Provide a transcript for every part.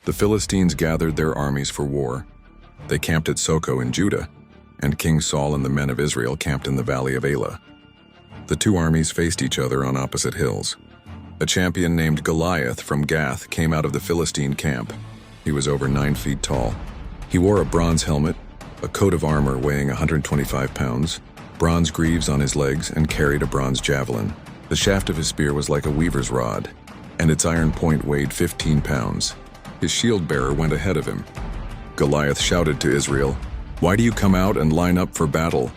The Philistines gathered their armies for war. They camped at Soko in Judah, and King Saul and the men of Israel camped in the valley of Elah. The two armies faced each other on opposite hills. A champion named Goliath from Gath came out of the Philistine camp. He was over 9 feet tall. He wore a bronze helmet, a coat of armor weighing 125 pounds, bronze greaves on his legs, and carried a bronze javelin. The shaft of his spear was like a weaver's rod, and its iron point weighed 15 pounds. His shield-bearer went ahead of him. Goliath shouted to Israel, "Why do you come out and line up for battle?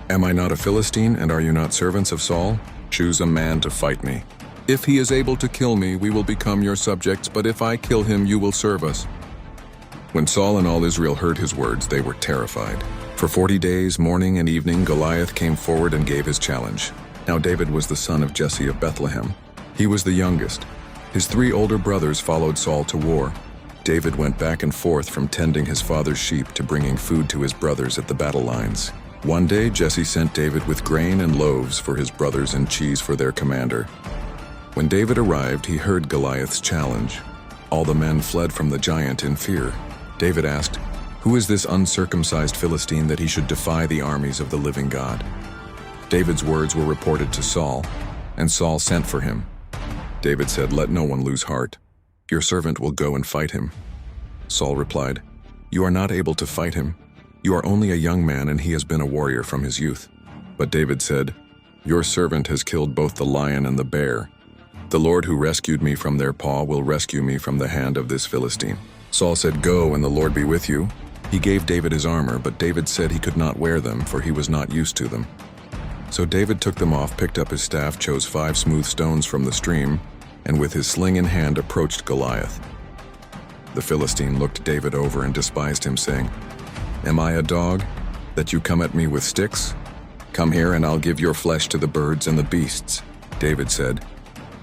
Am I not a Philistine, and are you not servants of Saul? Choose a man to fight me. If he is able to kill me, we will become your subjects, but if I kill him, you will serve us." When Saul and all Israel heard his words, they were terrified. For 40 days, morning and evening, Goliath came forward and gave his challenge. Now David was the son of Jesse of Bethlehem. He was the youngest. His 3 older brothers followed Saul to war. David went back and forth from tending his father's sheep to bringing food to his brothers at the battle lines. One day, Jesse sent David with grain and loaves for his brothers and cheese for their commander. When David arrived, he heard Goliath's challenge. All the men fled from the giant in fear. David asked, "Who is this uncircumcised Philistine that he should defy the armies of the living God?" David's words were reported to Saul, and Saul sent for him. David said, "Let no one lose heart. Your servant will go and fight him." Saul replied, "You are not able to fight him. You are only a young man, and he has been a warrior from his youth." But David said, "Your servant has killed both the lion and the bear. The Lord who rescued me from their paw will rescue me from the hand of this Philistine." Saul said, "Go, and the Lord be with you." He gave David his armor, but David said he could not wear them, for he was not used to them. So David took them off, picked up his staff, chose 5 smooth stones from the stream, and with his sling in hand approached Goliath. The Philistine looked David over and despised him, saying, "Am I a dog, that you come at me with sticks? Come here, and I'll give your flesh to the birds and the beasts." David said,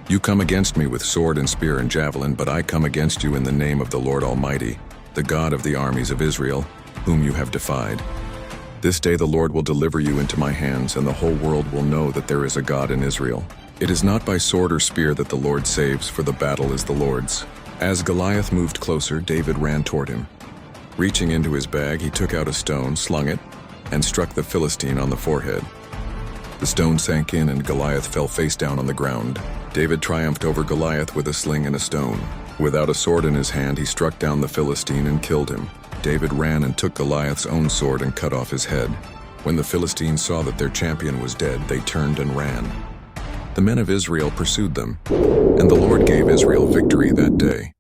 "You come against me with sword and spear and javelin, but I come against you in the name of the Lord Almighty, the God of the armies of Israel, whom you have defied. This day the Lord will deliver you into my hands, and the whole world will know that there is a God in Israel. It is not by sword or spear that the Lord saves, for the battle is the Lord's." As Goliath moved closer, David ran toward him. Reaching into his bag, he took out a stone, slung it, and struck the Philistine on the forehead. The stone sank in, and Goliath fell face down on the ground. David triumphed over Goliath with a sling and a stone. Without a sword in his hand, he struck down the Philistine and killed him. David ran and took Goliath's own sword and cut off his head. When the Philistines saw that their champion was dead, they turned and ran. The men of Israel pursued them, and the Lord gave Israel victory that day.